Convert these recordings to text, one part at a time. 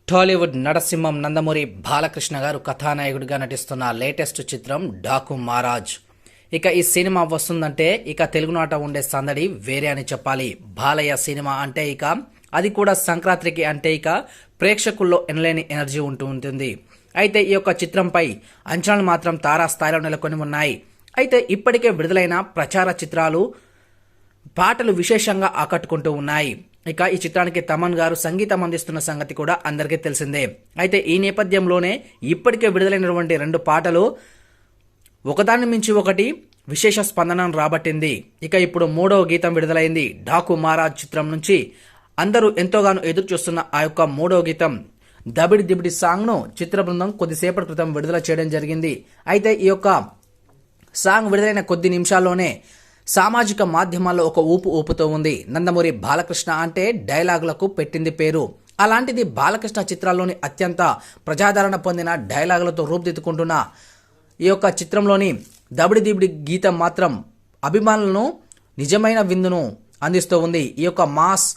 టాలీవుడ్ నటసింహం నందమూరి బాలకృష్ణ గారు కథానాయకుడిగా నటిస్తున్న లేటెస్ట్ చిత్రం డాకు మహారాజ్. ఇక ఈ సినిమా వస్తుందంటే ఇక తెలుగునాట ఉండే సందడి వేరే అని చెప్పాలి. బాలయ్య సినిమా అంటే ఇక అది కూడా సంక్రాంతికి అంటే ఇక ప్రేక్షకుల్లో ఎనలేని ఎనర్జీ ఉంటుంది. అయితే ఈ యొక్క చిత్రంపై అంచనాలు మాత్రం తారాస్థాయిలో నెలకొని ఉన్నాయి. అయితే ఇప్పటికే విడుదలైన ప్రచార చిత్రాలు పాటలు విశేషంగా ఆకట్టుకుంటూ ఉన్నాయి. ఇక ఈ చిత్రానికి తమన్ గారు సంగీతం అందిస్తున్న సంగతి కూడా అందరికీ తెలిసిందే. అయితే ఈ నేపథ్యంలోనే ఇప్పటికే విడుదలైనటువంటి 2 పాటలు ఒకదాన్ని మించి ఒకటి విశేష స్పందనను రాబట్టింది. ఇక ఇప్పుడు 3వ గీతం విడుదలైంది. డాకు మహారాజ్ చిత్రం నుంచి అందరూ ఎంతోగానో ఎదురు చూస్తున్న ఆ యొక్క 3వ గీతం దబిడి దిబిడి సాంగ్ను చిత్ర బృందం కొద్దిసేపటి క్రితం విడుదల చేయడం జరిగింది. అయితే ఈ యొక్క సాంగ్ విడుదలైన కొద్ది నిమిషాల్లోనే సామాజిక మాధ్యమాల్లో ఒక ఊపుతూ ఉంది. నందమూరి బాలకృష్ణ అంటే డైలాగులకు పెట్టింది పేరు. అలాంటిది బాలకృష్ణ చిత్రాల్లోని అత్యంత ప్రజాదరణ పొందిన డైలాగులతో రూపుదిద్దుకుంటున్న ఈ యొక్క చిత్రంలోని దబిడి దిబిడి గీతం మాత్రం అభిమానులను నిజమైన విందును అందిస్తూ ఉంది. ఈ యొక్క మాస్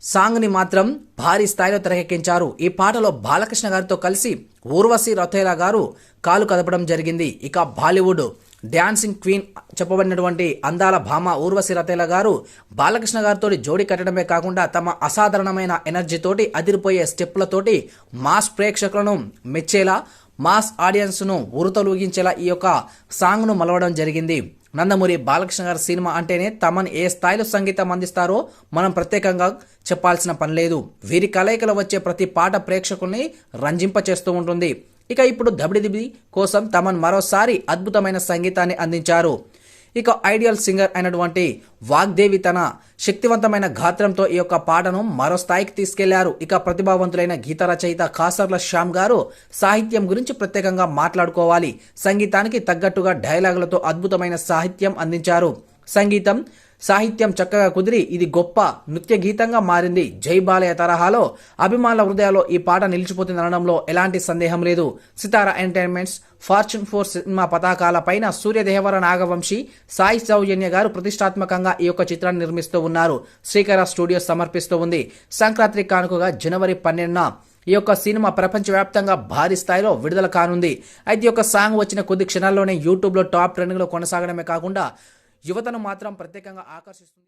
సాంగ్ని మాత్రం భారీ స్థాయిలో తెరకెక్కించారు. ఈ పాటలో బాలకృష్ణ గారితో కలిసి ఊర్వశి రౌతేలా గారు కాలు కదపడం జరిగింది. ఇక బాలీవుడ్ డ్యాన్సింగ్ క్వీన్ చెప్పబడినటువంటి అందాల భామ ఊర్వశి రౌతేలా గారు బాలకృష్ణ గారితో జోడీ కట్టడమే కాకుండా తమ అసాధారణమైన ఎనర్జీతోటి అదిరిపోయే స్టెప్పులతోటి మాస్ ప్రేక్షకులను మెచ్చేలా మాస్ ఆడియన్స్ను ఉరుతలూగించేలా ఈ యొక్క సాంగ్ను మలవడం జరిగింది. నందమూరి బాలకృష్ణ గారి సినిమా అంటేనే తమను ఏ స్థాయిలో సంగీతం అందిస్తారో మనం ప్రత్యేకంగా చెప్పాల్సిన పని లేదు. వీరి కలయికలు వచ్చే ప్రతి పాట ప్రేక్షకుల్ని రంజింపచేస్తూ ఉంటుంది. ఇక ఇప్పుడు దబిడిదిబి కోసం తమన్ మరోసారి అద్భుతమైన సంగీతాన్ని అందించారు. ఇక ఐడియల్ సింగర్ అయినటువంటి వాగ్దేవి తన శక్తివంతమైన గాత్రంతో ఈ యొక్క పాటను మరో స్థాయికి తీసుకెళ్లారు. ఇక ప్రతిభావంతులైన గీత రచయిత కాసర్ల శ్యామ్ గారు సాహిత్యం గురించి ప్రత్యేకంగా మాట్లాడుకోవాలి. సంగీతానికి తగ్గట్టుగా డైలాగులతో అద్భుతమైన సాహిత్యం అందించారు. సాహిత్యం చక్కగా కుదిరి ఇది గొప్ప నృత్య గీతంగా మారింది. జై బాలయ్య తరహాలో అభిమానుల హృదయాల్లో ఈ పాట నిలిచిపోతుంది అనడంలో ఎలాంటి సందేహం లేదు. సితారా ఎంటర్టైన్మెంట్స్, ఫార్చ్యూన్ 4 సినిమా పతాకాల పైన సూర్యదేవర నాగవంశీ, సాయి సౌజన్య గారు ప్రతిష్టాత్మకంగా ఈ యొక్క చిత్రాన్ని నిర్మిస్తూ ఉన్నారు. శ్రీకర స్టూడియోస్ సమర్పిస్తూ ఉంది. సంక్రాంతి కానుకగా జనవరి 12న ఈ యొక్క సినిమా ప్రపంచవ్యాప్తంగా భారీ స్థాయిలో విడుదల కానుంది. అయితే ఈ యొక్క సాంగ్ వచ్చిన కొద్ది క్షణాల్లోనే యూట్యూబ్లో టాప్ ట్రెండింగ్లో కొనసాగడమే కాకుండా యువతను మాత్రం ప్రత్యేకంగా ఆకర్షిస్తుంది.